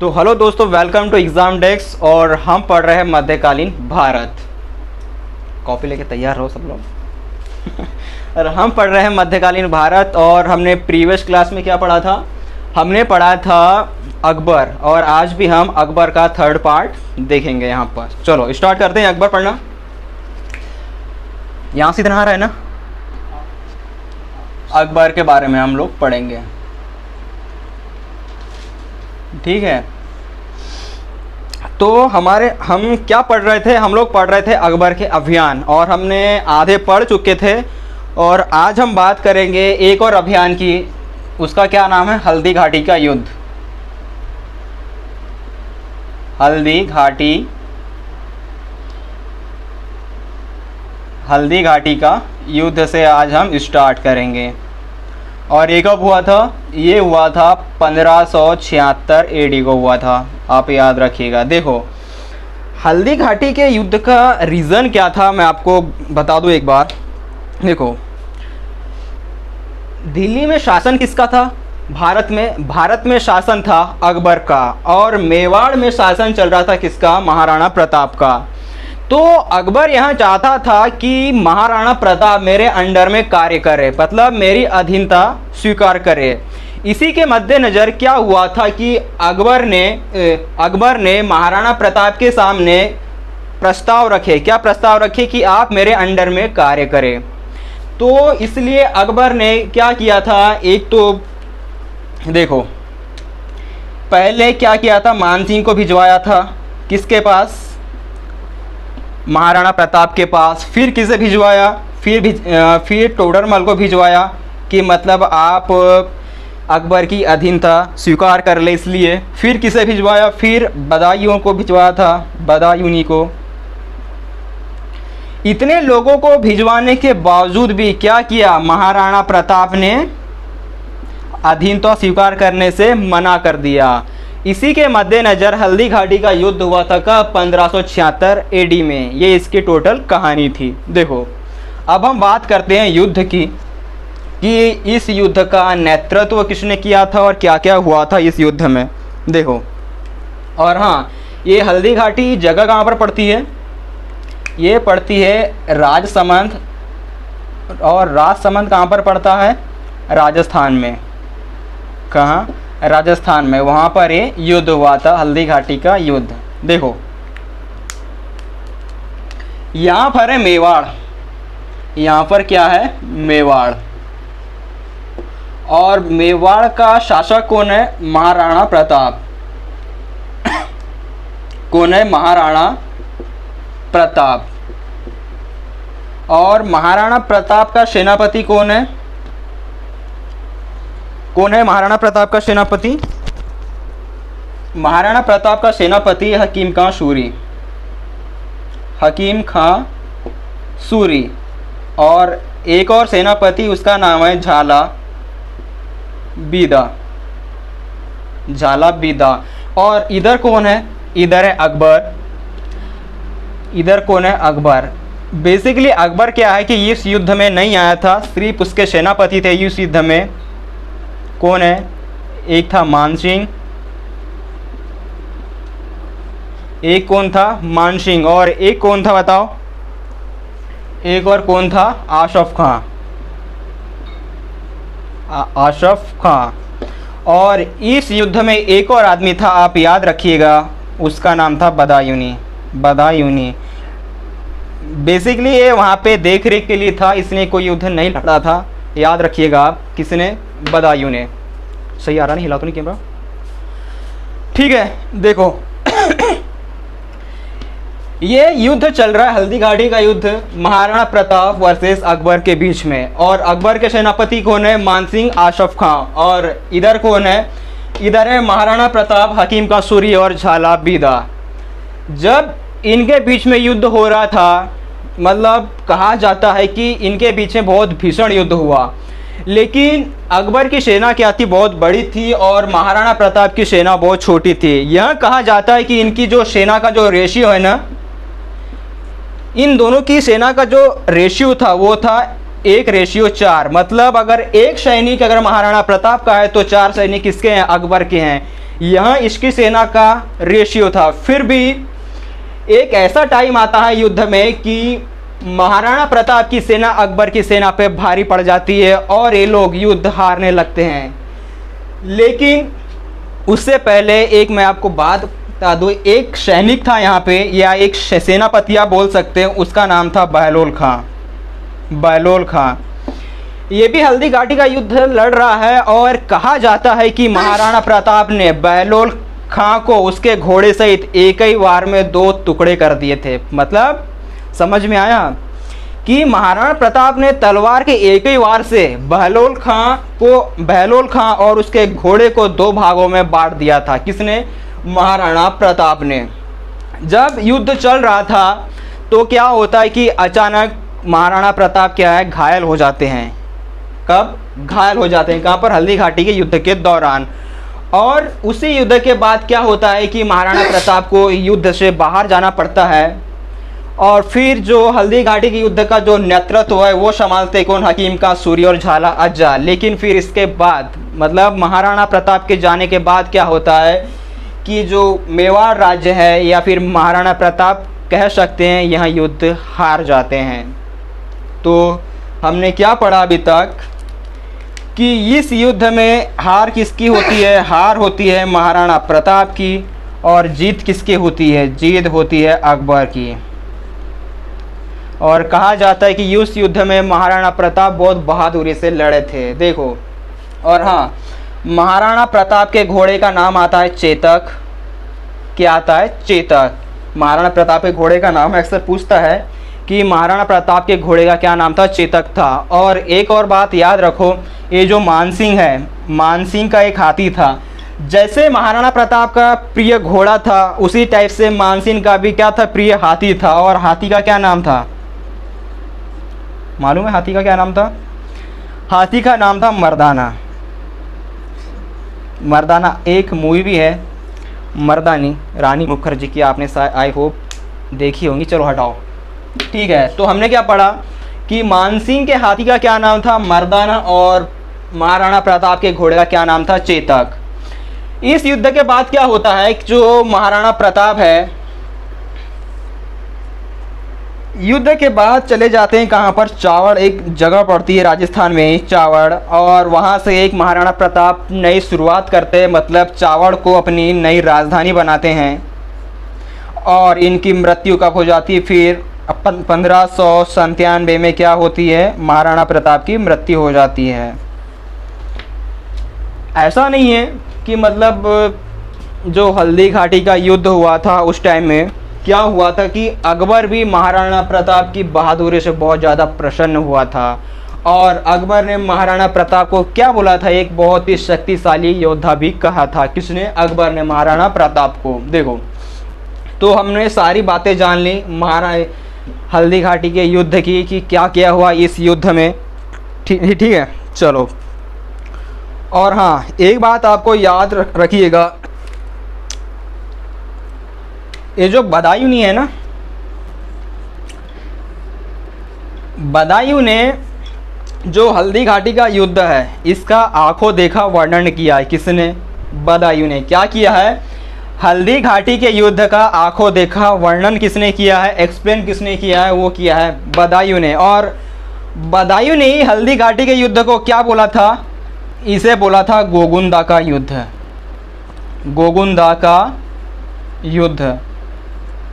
तो हेलो दोस्तों, welcome to exam desk. और हम पढ़ रहे हैं मध्यकालीन भारत। कॉपी लेके तैयार रहो सब लोग। और हम पढ़ रहे हैं मध्यकालीन भारत। और हमने प्रीवियस क्लास में क्या पढ़ा था? हमने पढ़ा था अकबर, और आज भी हम अकबर का थर्ड पार्ट देखेंगे यहाँ पर। चलो स्टार्ट करते हैं अकबर पढ़ना। यहाँ से इतना आ रहा है ना, अकबर के बारे में हम लोग पढ़ेंगे, ठीक है। तो हम क्या पढ़ रहे थे? हम लोग पढ़ रहे थे अकबर के अभियान, और हमने आधे पढ़ चुके थे। और आज हम बात करेंगे एक और अभियान की। उसका क्या नाम है? हल्दी घाटी का युद्ध। हल्दी घाटी का युद्ध से आज हम स्टार्ट करेंगे। और ये कब हुआ था? ये हुआ था 1576 एडी को हुआ था। आप याद रखिएगा। देखो, हल्दी घाटी के युद्ध का रीज़न क्या था, मैं आपको बता दूं एक बार। देखो, दिल्ली में शासन किसका था? भारत में शासन था अकबर का, और मेवाड़ में शासन चल रहा था किसका? महाराणा प्रताप का। तो अकबर यहाँ चाहता था कि महाराणा प्रताप मेरे अंडर में कार्य करे, मतलब मेरी अधीनता स्वीकार करे। इसी के मद्देनज़र क्या हुआ था कि अकबर ने महाराणा प्रताप के सामने प्रस्ताव रखे। क्या प्रस्ताव रखे? कि आप मेरे अंडर में कार्य करें। तो इसलिए अकबर ने क्या किया था? एक तो देखो, पहले क्या किया था? मानसिंह को भिजवाया था। किसके पास? महाराणा प्रताप के पास। फिर किसे भिजवाया? फिर टोडरमल को भिजवाया कि मतलब आप अकबर की अधीनता स्वीकार कर ले, इसलिए। फिर किसे भिजवाया? फिर बदायूं को भिजवाया था, बदायूनी को। इतने लोगों को भिजवाने के बावजूद भी क्या किया? महाराणा प्रताप ने अधीनता स्वीकार करने से मना कर दिया। इसी के मद्देनज़र हल्दी घाटी का युद्ध हुआ था का 1576 एडी में। ये इसकी टोटल कहानी थी। देखो, अब हम बात करते हैं युद्ध की, कि इस युद्ध का नेतृत्व किसने किया था और क्या क्या हुआ था इस युद्ध में। देखो, और हाँ, ये हल्दी घाटी जगह कहाँ पर पड़ती है? ये पड़ती है राजसमंद। और राजसमंद कहाँ पर पड़ता है? राजस्थान में। कहाँ? राजस्थान में। वहाँ पर ये युद्ध हुआ था, हल्दी घाटी का युद्ध। देखो, यहाँ पर है मेवाड़। यहाँ पर क्या है? मेवाड़। और मेवाड़ का शासक कौन है? महाराणा प्रताप। कौन है? महाराणा प्रताप। और महाराणा प्रताप का सेनापति कौन है? कौन है महाराणा प्रताप का सेनापति? महाराणा प्रताप का सेनापति हकीम खां सूरी। हकीम खां सूरी। और एक और सेनापति, उसका नाम है झाला बीदा। और इधर कौन है? इधर है अकबर। इधर कौन है? अकबर। बेसिकली अकबर क्या है कि इस युद्ध में नहीं आया था, सिर्फ उसके सेनापति थे इस युद्ध में। कौन है? एक था मानसिंह। एक कौन था? मानसिंह। और एक कौन था बताओ? एक और कौन था? आशफ खां। आशफ खां। और इस युद्ध में एक और आदमी था, आप याद रखिएगा, उसका नाम था बदायूनी। बेसिकली ये वहाँ पे देख रेख के लिए था, इसने कोई युद्ध नहीं लड़ा था। याद रखिएगा आप, किसने? बदायूं ने। सही आ रहा नहीं? हिला तो नहीं कैमरा? ठीक है। देखो, ये युद्ध चल रहा है, हल्दी घाटी का युद्ध, महाराणा प्रताप वर्सेस अकबर के बीच में। और अकबर के सेनापति कौन है? मानसिंह, आशफ खां। और इधर कौन है? इधर है महाराणा प्रताप, हकीम खां सूरी और झाला बीदा। जब इनके बीच में युद्ध हो रहा था, मतलब कहा जाता है कि इनके बीच में बहुत भीषण युद्ध हुआ। लेकिन अकबर की सेना क्या थी? बहुत बड़ी थी, और महाराणा प्रताप की सेना बहुत छोटी थी। यह कहा जाता है कि इनकी जो सेना का जो रेशियो है ना, इन दोनों की सेना का जो रेशियो था वो था 1:4। मतलब अगर एक सैनिक अगर महाराणा प्रताप का है तो 4 सैनिक किसके हैं? अकबर के हैं। यहाँ इसकी सेना का रेशियो था। फिर भी एक ऐसा टाइम आता है युद्ध में कि महाराणा प्रताप की सेना अकबर की सेना पे भारी पड़ जाती है और ये लोग युद्ध हारने लगते हैं। लेकिन उससे पहले एक मैं आपको बात बता दूँ, एक सैनिक था यहाँ पे, या एक सेनापति आप बोल सकते हैं, उसका नाम था बहलोल खां। बहलोल खां ये भी हल्दी घाटी का युद्ध लड़ रहा है और कहा जाता है कि महाराणा प्रताप ने बहलोल खां को उसके घोड़े सहित एक ही वार में 2 टुकड़े कर दिए थे। मतलब समझ में आया कि महाराणा प्रताप ने तलवार के एक ही वार से बहलोल खां और उसके घोड़े को 2 भागों में बांट दिया था। किसने? महाराणा प्रताप ने। जब युद्ध चल रहा था तो क्या होता है कि अचानक महाराणा प्रताप क्या है, घायल हो जाते हैं। कब घायल हो जाते हैं? कहाँ पर? हल्दी घाटी के युद्ध के दौरान। और उसी युद्ध के बाद क्या होता है कि महाराणा प्रताप को युद्ध से बाहर जाना पड़ता है और फिर जो हल्दी घाटी के युद्ध का जो नेतृत्व है वो संभालते कौन? हकीम का सूरी और झाला अज्जा। लेकिन फिर इसके बाद मतलब महाराणा प्रताप के जाने के बाद क्या होता है कि जो मेवाड़ राज्य है या फिर महाराणा प्रताप कह सकते हैं, यहाँ युद्ध हार जाते हैं। तो हमने क्या पढ़ा अभी तक कि इस युद्ध में हार किसकी होती है? हार होती है महाराणा प्रताप की और जीत किसकी होती है? जीत होती है अकबर की। और कहा जाता है कि उस युद्ध में महाराणा प्रताप बहुत बहादुरी से लड़े थे। देखो, और हाँ, महाराणा प्रताप के घोड़े का नाम आता है चेतक। क्या आता है? चेतक। महाराणा प्रताप के घोड़े का नाम अक्सर पूछता है कि महाराणा प्रताप के घोड़े का क्या नाम था? चेतक था। और एक और बात याद रखो, ये जो मानसिंह है, मानसिंह का एक हाथी था। जैसे महाराणा प्रताप का प्रिय घोड़ा था उसी टाइप से मानसिंह का भी क्या था? प्रिय हाथी था। और हाथी का क्या नाम था? मालूम है हाथी का क्या नाम था? हाथी का नाम था मर्दाना। मर्दाना एक मूवी भी है, मर्दानी, रानी मुखर्जी की, आपने आई होप देखी होंगी। चलो हटाओ, ठीक है। तो हमने क्या पढ़ा कि मानसिंह के हाथी का क्या नाम था? मर्दाना। और महाराणा प्रताप के घोड़े का क्या नाम था? चेतक। इस युद्ध के बाद क्या होता है, जो महाराणा प्रताप है, युद्ध के बाद चले जाते हैं कहाँ पर? चावड़ एक जगह पड़ती है राजस्थान में, चावड़। और वहाँ से एक महाराणा प्रताप नई शुरुआत करते हैं, मतलब चावड़ को अपनी नई राजधानी बनाते हैं। और इनकी मृत्यु कब हो जाती है? फिर 1597 में क्या होती है? महाराणा प्रताप की मृत्यु हो जाती है। ऐसा नहीं है कि मतलब जो हल्दी घाटी का युद्ध हुआ था उस टाइम में क्या हुआ था कि अकबर भी महाराणा प्रताप की बहादुरी से बहुत ज़्यादा प्रसन्न हुआ था। और अकबर ने महाराणा प्रताप को क्या बोला था? एक बहुत ही शक्तिशाली योद्धा भी कहा था। किसने? अकबर ने महाराणा प्रताप को। देखो, तो हमने सारी बातें जान ली हल्दी घाटी के युद्ध की कि क्या क्या हुआ इस युद्ध में। ठीक है, चलो। और हाँ, एक बात आपको याद रखिएगा, ये जो बदायूनी है ना, बदायूं ने जो हल्दी घाटी का युद्ध है इसका आंखों देखा वर्णन किया है। किसने? बदायूं ने। क्या किया है? हल्दी घाटी के युद्ध का आंखों देखा वर्णन किसने किया है? एक्सप्लेन किसने किया है? वो किया है बदायूं ने। और बदायूं ने ही हल्दी घाटी के युद्ध को क्या बोला था? इसे बोला था गोगुंदा का युद्ध। गोगुंदा का युद्ध।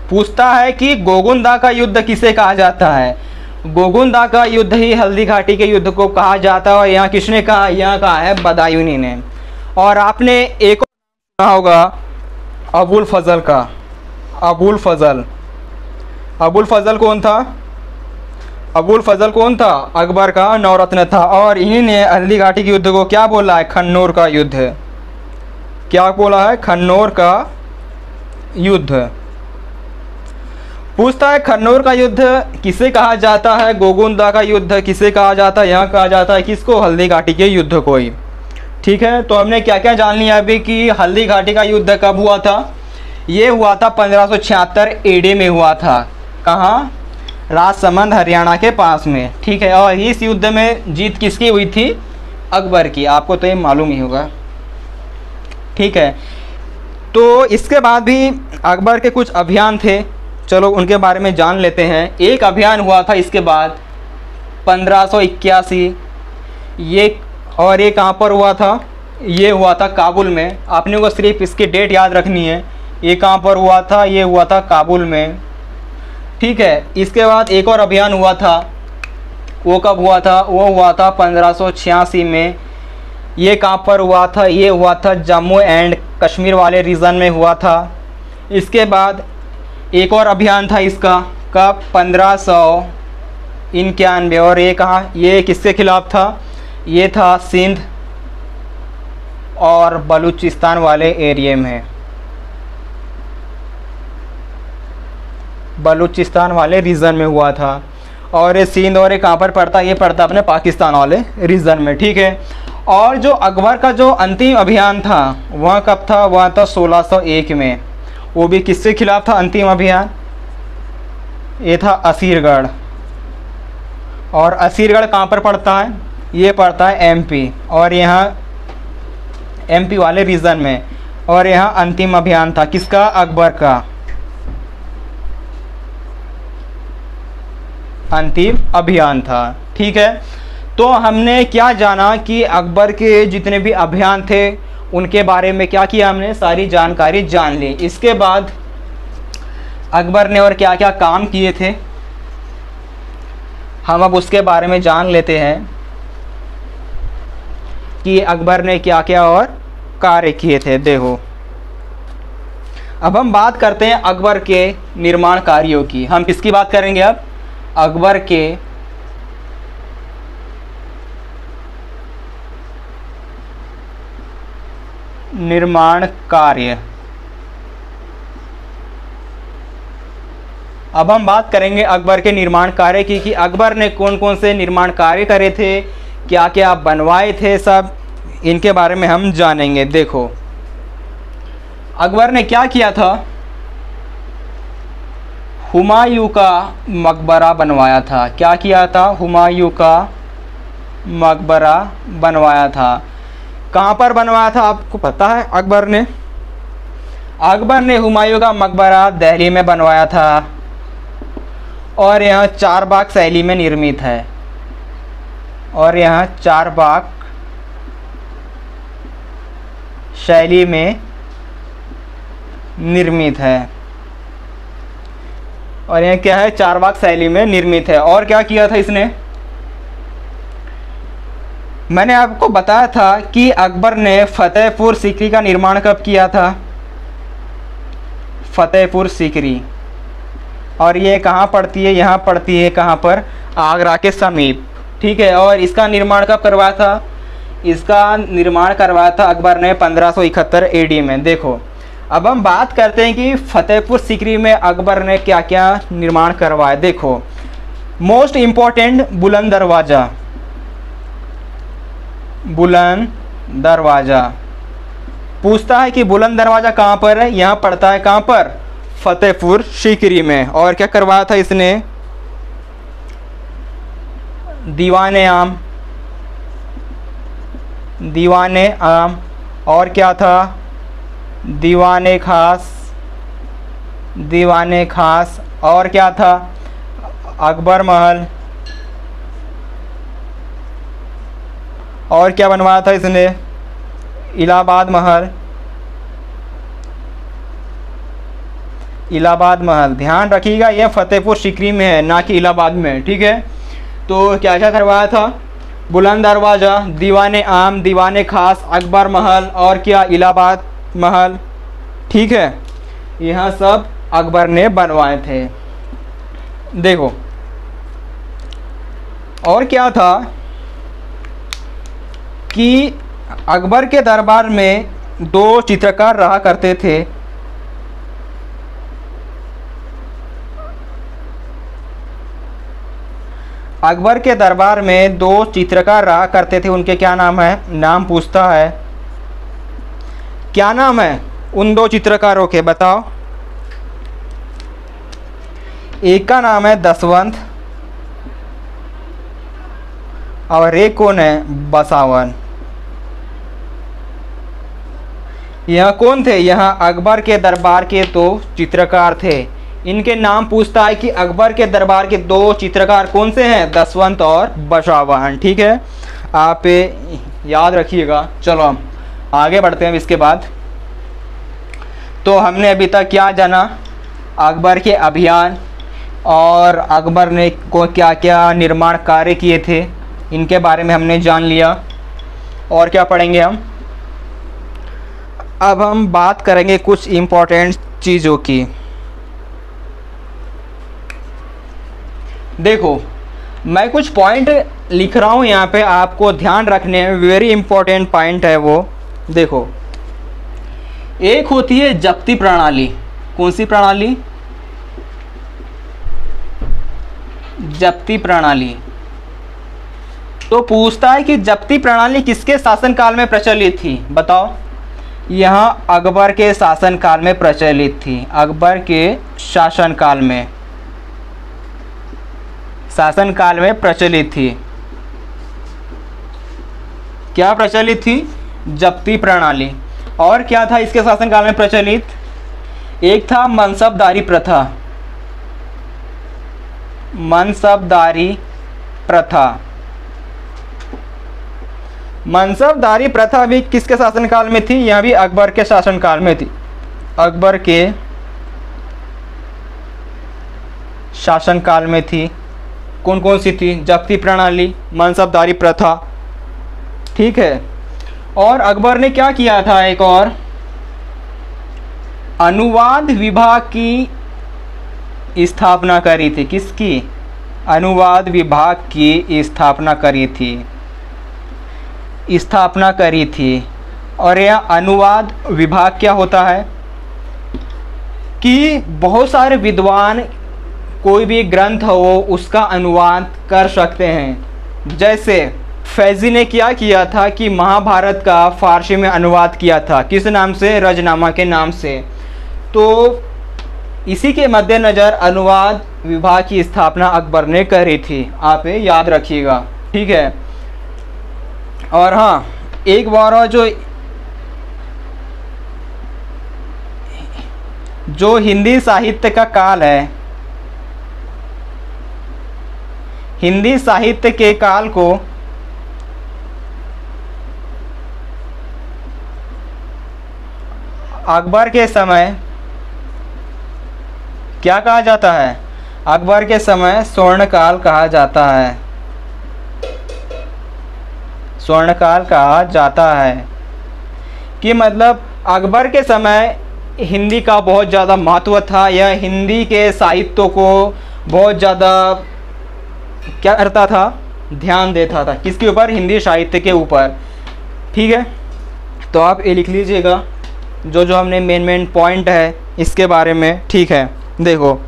पूछता है कि गोगुंदा का युद्ध किसे कहा जाता है? गोगुंदा का युद्ध ही हल्दी घाटी के युद्ध को कहा जाता है। और यहाँ किसने कहा? यहाँ कहा है बदायूनी ने। और आपने एक और सुना होगा अबुल फजल का। अबुल फजल। अबुल फजल कौन था? अबुल फजल कौन था? अकबर का नवरत्न था। और इन्हीं ने हल्दी घाटी के युद्ध को क्या बोला है? खन्नौर का युद्ध। क्या बोला है? खन्नौर का युद्ध। पूछता है खन्नौर का युद्ध किसे कहा जाता है? गोगुंदा का युद्ध किसे कहा जाता है? यहाँ कहा जाता है किसको? हल्दी घाटी के युद्ध को ही। ठीक है, तो हमने क्या क्या जान लिया अभी कि हल्दी घाटी का युद्ध कब हुआ था? ये हुआ था 1576 एडी में हुआ था। कहाँ? राजसमंद हरियाणा के पास में। ठीक है, और इस युद्ध में जीत किसकी हुई थी? अकबर की। आपको तो ये मालूम ही होगा। ठीक है, तो इसके बाद भी अकबर के कुछ अभियान थे, चलो उनके बारे में जान लेते हैं। एक अभियान हुआ था इसके बाद 1581, ये और ये कहाँ पर हुआ था, ये हुआ था काबुल में। आपने को सिर्फ इसकी डेट याद रखनी है, ये कहाँ पर हुआ था, ये हुआ था काबुल में, ठीक है। इसके बाद एक और अभियान हुआ था, वो कब हुआ था, वो हुआ था 1586 में। ये कहाँ पर हुआ था, ये हुआ था जम्मू एंड कश्मीर वाले रीजन में हुआ था। इसके बाद एक और अभियान था इसका, कब, 1591, और ये कहाँ, ये किसके खिलाफ था, ये था सिंध और बलूचिस्तान वाले एरिया में, बलूचिस्तान वाले रीजन में हुआ था। और ये सिंध और ये कहाँ पर पड़ता, ये पड़ता अपने पाकिस्तान वाले रीजन में, ठीक है। और जो अकबर का जो अंतिम अभियान था वह कब था, वह था 1601 में। वो भी किसके खिलाफ था अंतिम अभियान, ये था असीरगढ़। और असीरगढ़ कहाँ पर पड़ता है, ये पड़ता है एमपी, और यहाँ एमपी वाले रीजन में। और यहाँ अंतिम अभियान था किसका, अकबर का अंतिम अभियान था, ठीक है। तो हमने क्या जाना कि अकबर के जितने भी अभियान थे उनके बारे में क्या किया, हमने सारी जानकारी जान ली। इसके बाद अकबर ने और क्या क्या काम किए थे हम अब उसके बारे में जान लेते हैं कि अकबर ने क्या क्या और कार्य किए थे। देखो, अब हम बात करते हैं अकबर के निर्माण कार्यों की। हम किसकी बात करेंगे अब, अकबर के निर्माण कार्य। अब हम बात करेंगे अकबर के निर्माण कार्य की कि अकबर ने कौन कौन से निर्माण कार्य करे थे, क्या क्या बनवाए थे, सब इनके बारे में हम जानेंगे। देखो, अकबर ने क्या किया था, हुमायूं का मकबरा बनवाया था। क्या किया था, हुमायूं का मकबरा बनवाया था। कहाँ पर बनवाया था आपको पता है, अकबर ने हुमायूं का मकबरा दिल्ली में बनवाया था, और यह चारबाग शैली में निर्मित है, और यह चारबाग शैली में निर्मित है, और यह क्या है, चारबाग शैली में निर्मित है। और क्या किया था इसने, मैंने आपको बताया था कि अकबर ने फतेहपुर सीकरी का निर्माण कब किया था, फतेहपुर सीकरी, और ये कहाँ पड़ती है, यहाँ पड़ती है कहाँ पर, आगरा के समीप, ठीक है। और इसका निर्माण कब करवाया था, इसका निर्माण करवाया था अकबर ने 1571 एडी में। देखो, अब हम बात करते हैं कि फतेहपुर सीकरी में अकबर ने क्या क्या निर्माण करवाया। देखो, मोस्ट इम्पोर्टेंट बुलंद दरवाज़ा, बुलंद दरवाज़ा पूछता है कि बुलंद दरवाज़ा कहाँ पर है, यहाँ पड़ता है कहाँ पर, फतेहपुर सीकरी में। और क्या करवाया था इसने, दीवाने आम, दीवाने आम, और क्या था, दीवाने खास, दीवाने खास, और क्या था, अकबर महल, और क्या बनवाया था इसने, इलाहाबाद महल, इलाहाबाद महल। ध्यान रखिएगा यह फतेहपुर सीकरी में है, ना कि इलाहाबाद में, ठीक है। तो क्या क्या करवाया था, बुलंद दरवाज़ा, दीवाने आम, दीवाने खास, अकबर महल, और क्या, इलाहाबाद महल, ठीक है। यह सब अकबर ने बनवाए थे। देखो, और क्या था कि अकबर के दरबार में दो चित्रकार रहा करते थे। अकबर के दरबार में दो चित्रकार रहा करते थे, उनके क्या नाम है, नाम पूछता है, क्या नाम है उन दो चित्रकारों के, बताओ। एक का नाम है दसवंत, और एक कौन है, बसावन। यह कौन थे? यह अकबर के दरबार के 2 चित्रकार थे। इनके नाम पूछता है कि अकबर के दरबार के 2 चित्रकार कौन से हैं? दसवंत और बशावाहन। ठीक है, आप याद रखिएगा। चलो हम आगे बढ़ते हैं। इसके बाद तो हमने अभी तक क्या जाना? अकबर के अभियान और अकबर ने को क्या क्या निर्माण कार्य किए थे, इनके बारे में हमने जान लिया। और क्या पढ़ेंगे हम? अब हम बात करेंगे कुछ इम्पोर्टेंट चीज़ों की। देखो, मैं कुछ पॉइंट लिख रहा हूँ यहाँ पे, आपको ध्यान रखने हैं। वेरी इंपॉर्टेंट पॉइंट है वो। देखो, एक होती है जब्ती प्रणाली। कौन सी प्रणाली? जब्ती प्रणाली। तो पूछता है कि जब्ती प्रणाली किसके शासनकाल में प्रचलित थी? बताओ। यहाँ अकबर के शासनकाल में प्रचलित थी। अकबर के शासनकाल में प्रचलित थी। क्या प्रचलित थी? जब्ती प्रणाली। और क्या था इसके शासनकाल में प्रचलित? एक था मनसबदारी प्रथा। मनसबदारी प्रथा। मनसबदारी प्रथा भी किसके शासनकाल में थी? यह भी अकबर के शासनकाल में थी। अकबर के शासनकाल में थी। कौन कौन सी थी? जब्ती प्रणाली, मनसबदारी प्रथा। ठीक है। और अकबर ने क्या किया था? एक और, अनुवाद विभाग की स्थापना करी थी। किसकी? अनुवाद विभाग की स्थापना करी थी। और यह अनुवाद विभाग क्या होता है कि बहुत सारे विद्वान कोई भी ग्रंथ हो उसका अनुवाद कर सकते हैं। जैसे फैज़ी ने क्या किया था कि महाभारत का फ़ारसी में अनुवाद किया था। किस नाम से? रजनामा के नाम से। तो इसी के मद्देनज़र अनुवाद विभाग की स्थापना अकबर ने करी थी। आप ये याद रखिएगा। ठीक है। और हाँ, एक बार और जो हिंदी साहित्य का काल है, हिंदी साहित्य के काल को अकबर के समय क्या कहा जाता है? अकबर के समय स्वर्णकाल कहा जाता है। स्वर्णकाल कहा जाता है कि मतलब अकबर के समय हिंदी का बहुत ज़्यादा महत्व था। यह हिंदी के साहित्य को बहुत ज़्यादा क्या करता था? ध्यान देता था। किसके ऊपर? हिंदी साहित्य के ऊपर। ठीक है। तो आप ये लिख लीजिएगा जो जो हमने मेन पॉइंट है इसके बारे में। ठीक है। देखो,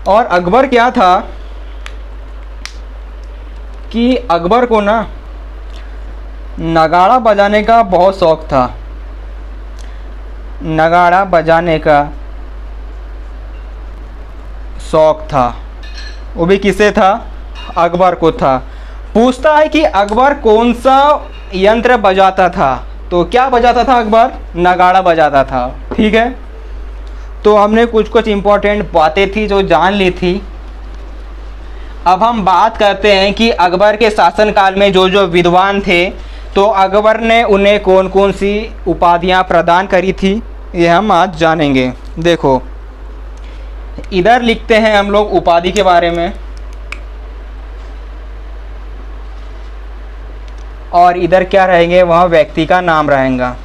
और अकबर क्या था कि अकबर को ना नगाड़ा बजाने का बहुत शौक़ था। नगाड़ा बजाने का शौक़ था। वो भी किसे था? अकबर को था। पूछता है कि अकबर कौन सा यंत्र बजाता था? तो क्या बजाता था अकबर? नगाड़ा बजाता था। ठीक है। तो हमने कुछ इम्पोर्टेंट बातें थी जो जान ली थी। अब हम बात करते हैं कि अकबर के शासनकाल में जो जो विद्वान थे, तो अकबर ने उन्हें कौन कौन सी उपाधियां प्रदान करी थी, ये हम आज जानेंगे। देखो, इधर लिखते हैं हम लोग उपाधि के बारे में, और इधर क्या रहेंगे? वहाँ व्यक्ति का नाम रहेगा।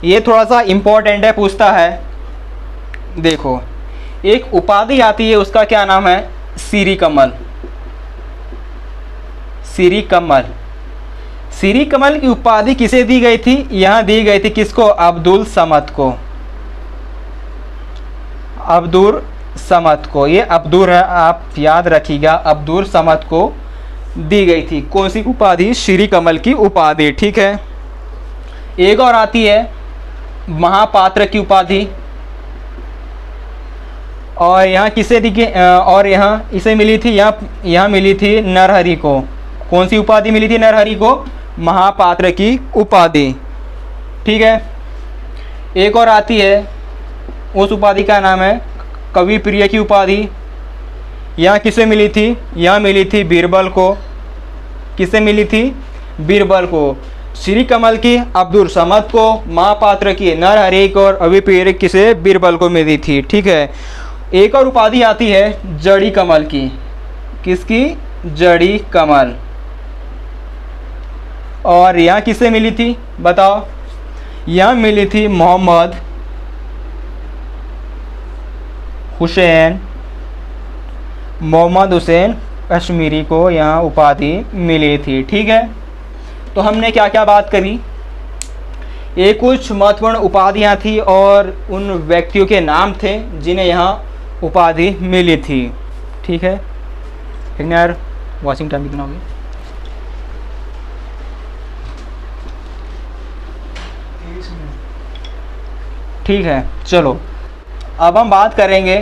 ये थोड़ा सा इम्पोर्टेंट है, पूछता है। देखो, एक उपाधि आती है, उसका क्या नाम है? सिरी कमल। सिरी कमल। सिरी कमल की उपाधि किसे दी गई थी? यहाँ दी गई थी। किसको? अब्दुल समद को। अब्दुल समद को। ये अब्दुल है, आप याद रखिएगा। अब्दुल समद को दी गई थी कौन सी उपाधि? सिरी कमल की उपाधि। ठीक है। एक और आती है महापात्र की उपाधि, और यहाँ किसे दी गई? और यहाँ इसे मिली थी, यहाँ मिली थी नरहरि को। कौन सी उपाधि मिली थी नरहरि को? महापात्र की उपाधि। ठीक है। एक और आती है, उस उपाधि का नाम है कवि प्रिय की उपाधि। यह किसे मिली थी? यह मिली थी बीरबल को। किसे मिली थी? बीरबल को। श्री कमल की अब्दुल समद को, महापात्र की नरहरि और अभिप्रिय किसे? बीरबल को मिली थी। ठीक है। एक और उपाधि आती है जड़ी कमल की। किसकी? जड़ी कमल। और यह किसे मिली थी बताओ? यह मिली थी मोहम्मद हुसैन कश्मीरी को यह उपाधि मिली थी। ठीक है। तो हमने क्या क्या बात करी? ये कुछ महत्वपूर्ण उपाधियाँ थी और उन व्यक्तियों के नाम थे जिन्हें यहाँ उपाधि मिली थी। ठीक है। यार वॉचिंग टाइम कितना हो गया? ठीक है। चलो अब हम बात करेंगे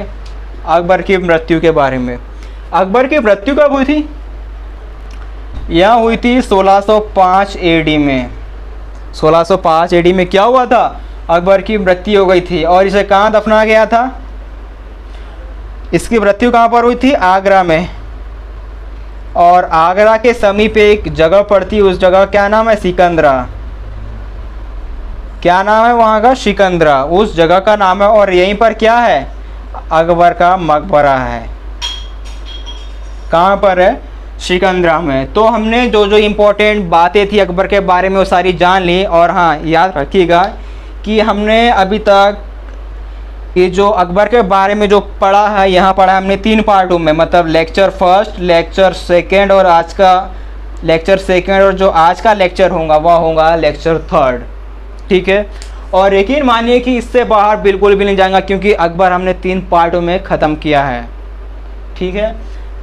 अकबर की मृत्यु के बारे में। अकबर की मृत्यु कब हुई थी? यह हुई थी 1605 एडी में। 1605 एडी में क्या हुआ था? अकबर की मृत्यु हो गई थी। और इसे कहाँ दफनाया गया था? इसकी मृत्यु कहाँ पर हुई थी? आगरा में। और आगरा के समीप एक जगह पड़ती है, उस जगह क्या नाम है? सिकंदरा। क्या नाम है वहाँ का? सिकंदरा, उस जगह का नाम है। और यहीं पर क्या है? अकबर का मकबरा है। कहाँ पर है? सिकंदरा में। तो हमने जो जो इम्पोर्टेंट बातें थी अकबर के बारे में वो सारी जान ली। और हाँ, याद रखिएगा कि हमने अभी तक ये जो अकबर के बारे में जो पढ़ा है, यहाँ पढ़ा है हमने 3 पार्टों में, मतलब लेक्चर फर्स्ट, लेक्चर सेकेंड और आज का लेक्चर सेकेंड, और जो आज का लेक्चर होगा वह होगा लेक्चर थर्ड। ठीक है। और यकीन मानिए कि इससे बाहर बिल्कुल भी नहीं जाएगा, क्योंकि अकबर हमने 3 पार्टों में ख़त्म किया है। ठीक है।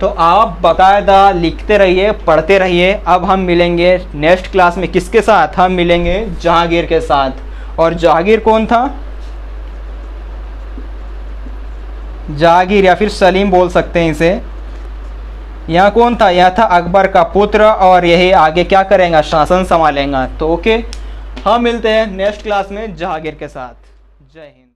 तो आप बाकायदा लिखते रहिए, पढ़ते रहिए। अब हम मिलेंगे नेक्स्ट क्लास में किसके साथ? हम मिलेंगे जहांगीर के साथ। और जहांगीर कौन था? जहांगीर या फिर सलीम बोल सकते हैं इसे। यहाँ कौन था? यह था अकबर का पुत्र, और यही आगे क्या करेगा? शासन संभालेगा। तो ओके, हम मिलते हैं नेक्स्ट क्लास में जहांगीर के साथ। जय हिंद।